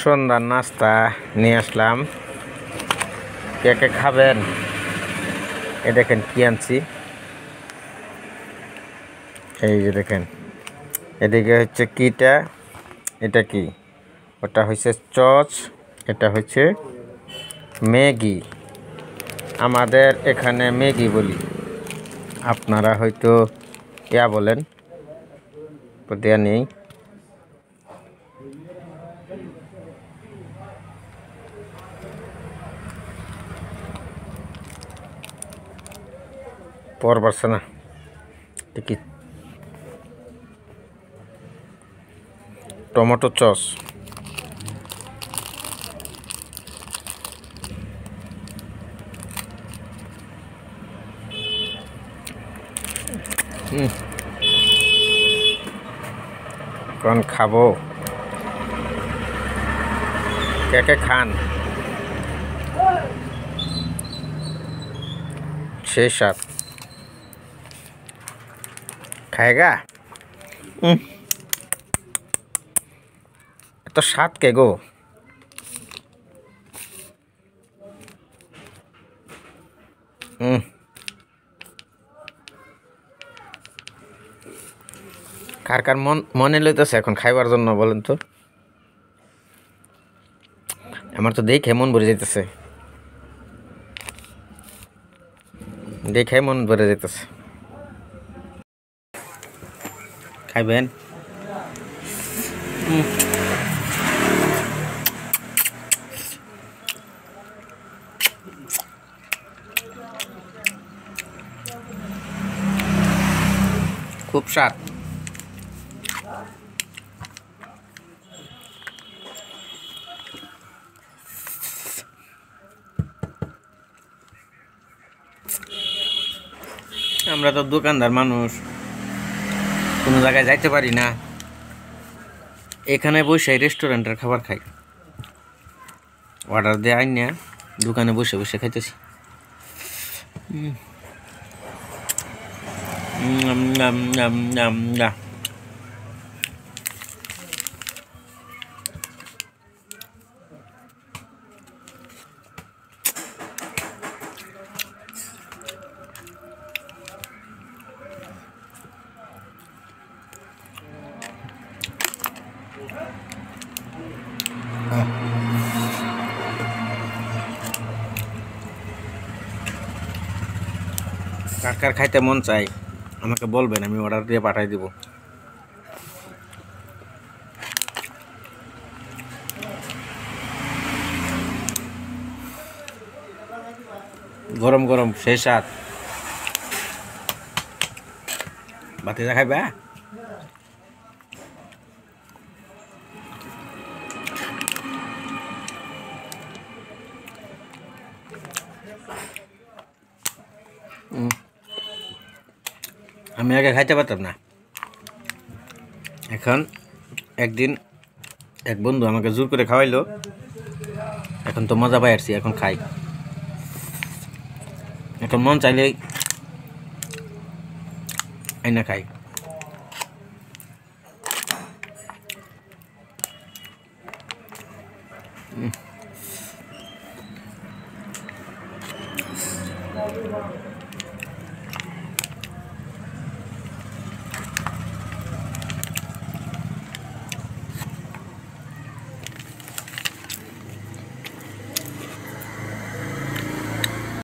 সন্ধ্যার নাস্তা নিয়ে আসলাম। কে কে খাবেন? এ দেখেন কি আনছি, এই যে দেখেন। এদিকে হচ্ছে কিটা, এটা কি, ওটা হচ্ছে চচ, এটা হচ্ছে ম্যাগি। আমাদের এখানে ম্যাগি বলি, আপনারা হয়তো ইয়া বলেন, দেয়া নেই। পর পারছে না কি, টমেটো সস, কোন খাবো? কে কে খান? সেই সাত খায়গা। এত স্বাদ কে গো? কার কার মনে লইতেছে এখন খাইবার জন্য বলেন তো? আমার তো দেখে মন ভরে যেতেছে, দেখে মন ভরে যেতেছে। খাইবেন? খুব স্বাদ। আমরা তো দোকানদার মানুষ, কোনো জায়গায় যাইতে পারি না, এখানে বসে রেস্টুরেন্টের খাবার খাই। অর্ডার দিয়ে আইন না, দোকানে বসে বসে খাইতেছি। কার কার খাইতে মন চাই আমাকে বলবেন, আমি অর্ডার দিয়ে পাঠাই দিব। গরম গরম সেই স্বাদ। বাতিজা খাইবা? আমি আগে খাইতে পারতাম না, এখন একদিন এক বন্ধু আমাকে জোর করে খাওয়াইলো, এখন তো মজা পাই আসছি, এখন খাই। এখন মন চাইলেই আইনা খাই।